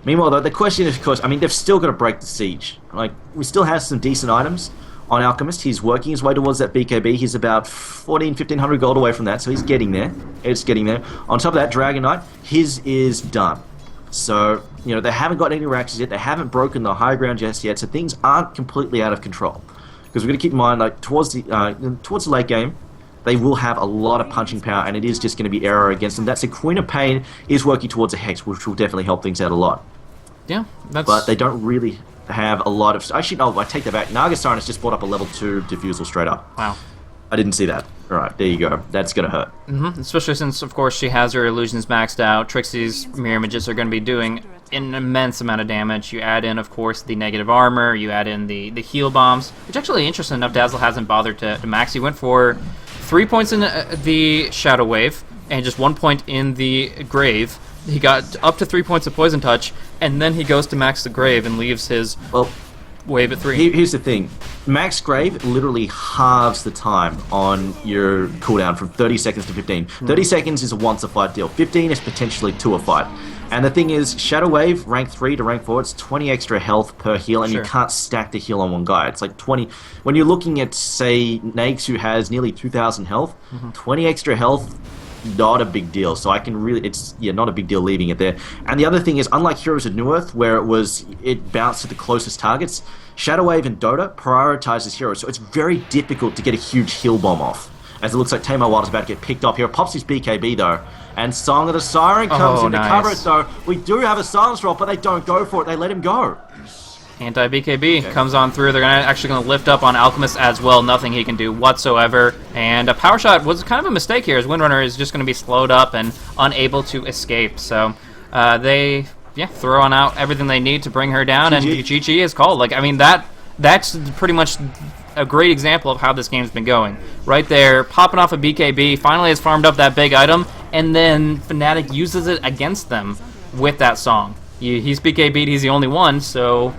Meanwhile, though, the question is, of course, I mean, they've still got to break the siege. Like, we still have some decent items on Alchemist. He's working his way towards that BKB. He's about 1,500 gold away from that, so he's getting there. It's getting there. On top of that, Dragon Knight, his is done. So, you know, they haven't got any reactions yet. They haven't broken the high ground just yet, so things aren't completely out of control. Because we've got to keep in mind, like, towards the late game, they will have a lot of punching power, and it is just going to be Arrow against them. That's the Queen of Pain is working towards a Hex, which will definitely help things out a lot. Yeah, but they don't really have a lot of... Actually, no, I take that back. Nargothrond has just brought up a level 2 Diffusal straight up. Wow. I didn't see that. Alright, there you go. That's going to hurt. Especially since, of course, she has her illusions maxed out. Trixie's mirror images are going to be doing an immense amount of damage. You add in, of course, the negative armor. You add in the heal bombs, which actually, interesting enough, Dazzle hasn't bothered to max. He went for 3 points in the Shadow Wave and just 1 point in the Grave. He got up to 3 points of Poison Touch, and then he goes to max the Grave and leaves his wave at 3. Here's the thing. Max Grave literally halves the time on your cooldown from 30 seconds to 15. 30 seconds is a once-a-fight deal. 15 is potentially 2-a-fight. And the thing is, Shadow Wave, rank 3 to rank 4, it's 20 extra health per heal, and you can't stack the heal on one guy. It's like 20... When you're looking at, say, Naix, who has nearly 2,000 health, 20 extra health... not a big deal, so I can really, it's not a big deal leaving it there. And the other thing is, unlike Heroes of New Earth, where it bounced to the closest targets, Shadow Wave and Dota prioritizes heroes, so it's very difficult to get a huge heal bomb off. As it looks like Tamar Wild is about to get picked up here. Pops his BKB though, and Song of the Siren comes in to cover it though. We do have a silence roll, but they don't go for it, they let him go. Anti-BKB comes on through. They're actually going to lift up on Alchemist as well. Nothing he can do whatsoever. And a Power Shot was kind of a mistake here, as Windrunner is just going to be slowed up and unable to escape. So they throw on out everything they need to bring her down, and GG is called. Like, I mean, that's pretty much a great example of how this game's been going. Right there, popping off a BKB, finally has farmed up that big item, and then Fnatic uses it against them with that song. He's BKB'd, he's the only one, so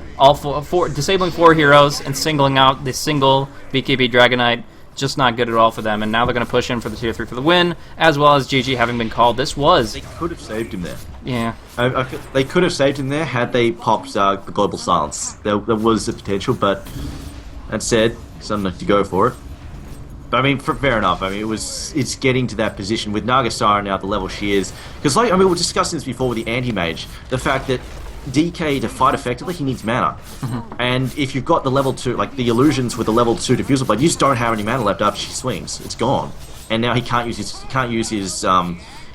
disabling 4 heroes and singling out the single BKB Dragon Knight, just not good at all for them. And now they're going to push in for the tier 3 for the win, as well as GG having been called. They could have saved him there. Yeah. They could have saved him there had they popped the Global Silence. There was the potential, but that said, something to go for it. But I mean, fair enough. I mean, it's getting to that position with Nagasara now at the level she is. Because, like, I mean, we were discussing this before with the anti-mage. The fact that DK, to fight effectively, he needs mana. And if you've got the level 2, like the illusions with the level 2 Diffusal Blade, you just don't have any mana left after she swings. It's gone. And now he can't use his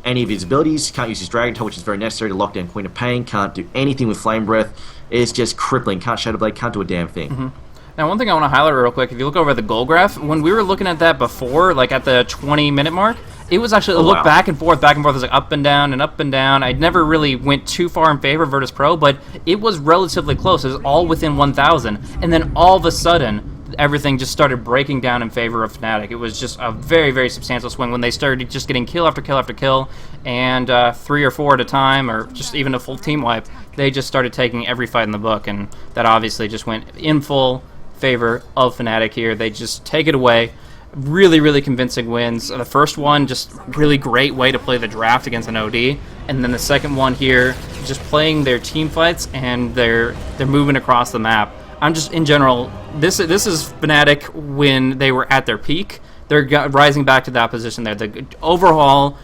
any of his abilities. Can't use his Dragon Tail, which is very necessary to lock down Queen of Pain. Can't do anything with Flame Breath. It's just crippling. Can't Shadow Blade. Can't do a damn thing. Now, one thing I want to highlight real quick, if you look over at the goal graph, when we were looking at that before, like at the 20-minute mark, it was actually, it looked back and forth. It was like up and down and up and down. I never really went too far in favor of Virtus.Pro, but it was relatively close. It was all within 1,000. And then all of a sudden, everything just started breaking down in favor of Fnatic. It was just a very, very substantial swing when they started just getting kill after kill after kill, and 3 or 4 at a time, or just even a full team wipe. They just started taking every fight in the book, and that obviously just went in full favor of Fnatic here. They just take it away. Really, really convincing wins. The first one, just really great way to play the draft against an OD, and then the second one here, just playing their team fights and they're moving across the map. I'm just, in general, this is Fnatic when they were at their peak. They're rising back to that position there. The overall,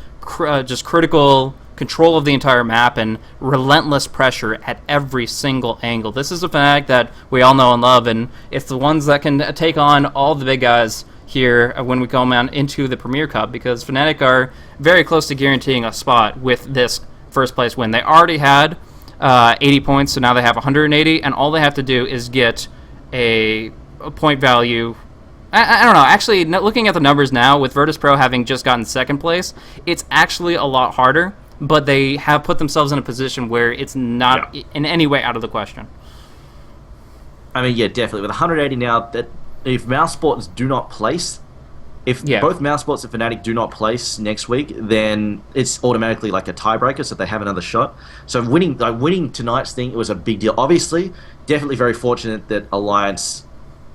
just critical control of the entire map and relentless pressure at every single angle. This is a Fnatic that we all know and love, and it's the ones that can take on all the big guys here when we come on into the Premier Cup, because Fnatic are very close to guaranteeing a spot with this first place win. They already had 80 points, so now they have 180, and all they have to do is get a point value. I don't know. Actually, looking at the numbers now, with Virtus.Pro having just gotten second place, it's actually a lot harder, but they have put themselves in a position where it's not in any way out of the question. I mean, yeah, definitely. With 180 now, that if Mouse Sports do not place, if both Mouse Sports and Fnatic do not place next week, then it's automatically like a tiebreaker, so they have another shot. So winning tonight's thing, it was a big deal. Obviously, definitely very fortunate that Alliance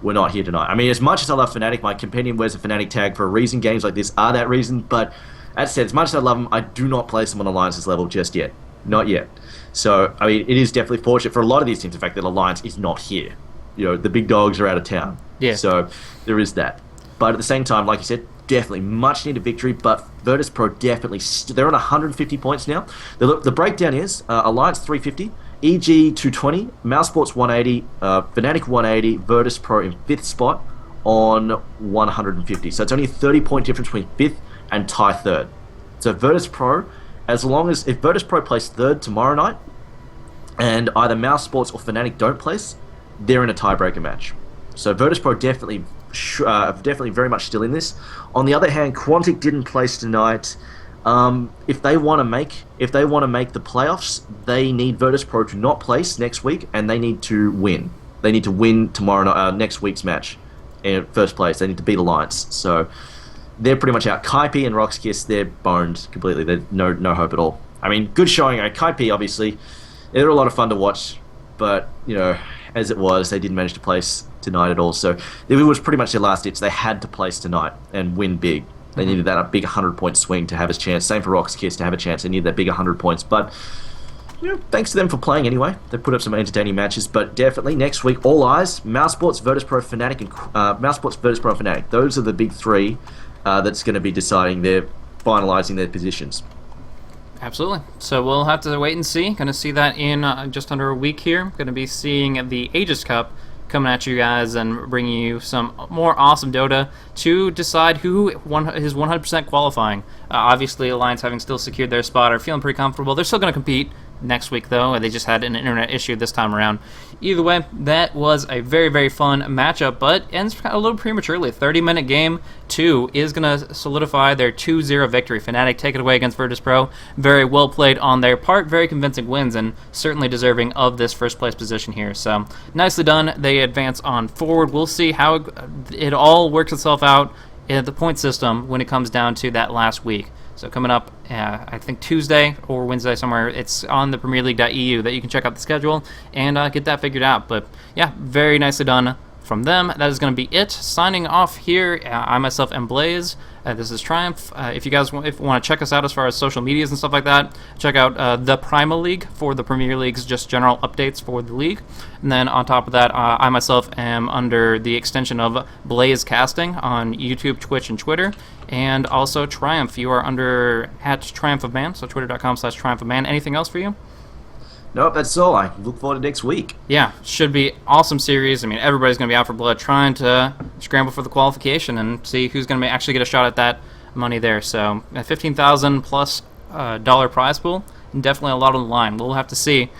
were not here tonight. I mean, as much as I love Fnatic, my companion wears a Fnatic tag for a reason. Games like this are that reason, but as I said, as much as I love them, I do not place them on Alliance's level just yet. Not yet. So, I mean, it is definitely fortunate for a lot of these teams, in fact, that Alliance is not here. You know, the big dogs are out of town. Yeah. So, there is that. But at the same time, like you said, definitely much needed victory, but Virtus.Pro definitely, they're on 150 points now. The breakdown is Alliance 350, EG 220, Mouse Sports 180, Fnatic 180, Virtus.Pro in 5th spot on 150. So it's only a 30-point difference between 5th and tie 3rd. So Virtus.Pro, if Virtus.Pro plays 3rd tomorrow night, and either Mouse Sports or Fnatic don't place, they're in a tiebreaker match. So Virtus.Pro definitely very much still in this. On the other hand, Quantic didn't place tonight. If they want to make the playoffs, they need Virtus.Pro to not place next week, and they need to win. They need to win tomorrow night, next week's match in first place. They need to beat Alliance. So they're pretty much out. Kaipi and Roxkiss, they're boned completely. They're no hope at all. I mean, good showing. Kaipi, obviously, they're a lot of fun to watch, but you know, as it was, they didn't manage to place tonight at all. So it was pretty much their last ditch. They had to place tonight and win big. They needed that big 100-point swing to have a chance. Same for Roxkiss to have a chance. They needed that big 100 points. But you know, thanks to them for playing anyway. They put up some entertaining matches. But definitely next week, all eyes: Mouse Sports, Virtus.Pro, Fnatic, and Mouse Sports, Virtus.Pro, and Fnatic. Those are the big three that's going to be deciding finalising their positions. Absolutely. So we'll have to wait and see. Going to see that in just under a week here. Going to be seeing the Aegis Cup coming at you guys and bringing you some more awesome Dota to decide who is 100% qualifying. Obviously, Alliance, having still secured their spot, are feeling pretty comfortable. They're still going to compete next week, though. They just had an internet issue this time around. Either way, that was a very, very fun matchup, but ends a little prematurely. 30-minute game 2 is going to solidify their 2-0 victory. Fnatic take it away against Virtus.Pro. Very well played on their part. Very convincing wins, and certainly deserving of this first-place position here. So, nicely done. They advance on forward. We'll see how it all works itself out in the point system when it comes down to that last week. So coming up, I think Tuesday or Wednesday somewhere, it's on the PremierLeague.eu that you can check out the schedule and get that figured out. But yeah, very nicely done from them. That is going to be it. Signing off here, I myself am Blaze. This is Triumph. If you guys want to check us out as far as social medias and stuff like that, check out the Primal League for the Premier League's just general updates for the league. And then on top of that, I myself am under the extension of Blaze Casting on YouTube, Twitch, and Twitter. And also Triumph. You are under @TriumphOfMan, so twitter.com/TriumphOfMan. Anything else for you? Nope, that's all. I look forward to next week. Yeah, should be awesome series. I mean, everybody's going to be out for blood, trying to scramble for the qualification and see who's going to actually get a shot at that money there. So, a $15,000 plus dollar prize pool, and definitely a lot on the line. We'll have to see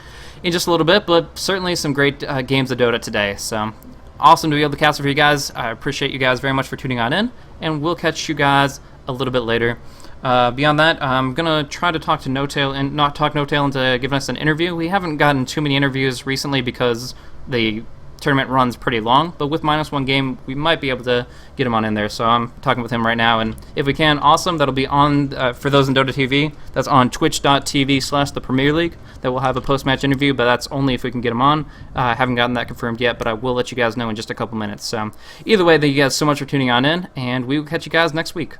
in just a little bit, but certainly some great games of Dota today. So, awesome to be able to cast it for you guys. I appreciate you guys very much for tuning on in, and we'll catch you guys a little bit later. Beyond that, I'm going to try to talk to No-Tail and not talk No-Tail into giving us an interview. We haven't gotten too many interviews recently because the tournament runs pretty long, but with -1 game, we might be able to get him on in there. So I'm talking with him right now, and if we can, awesome. That'll be on, for those in Dota TV, that's on twitch.tv/the Premier League. That will have a post-match interview, but that's only if we can get him on. I haven't gotten that confirmed yet, but I will let you guys know in just a couple minutes. So either way, thank you guys so much for tuning on in, and we will catch you guys next week.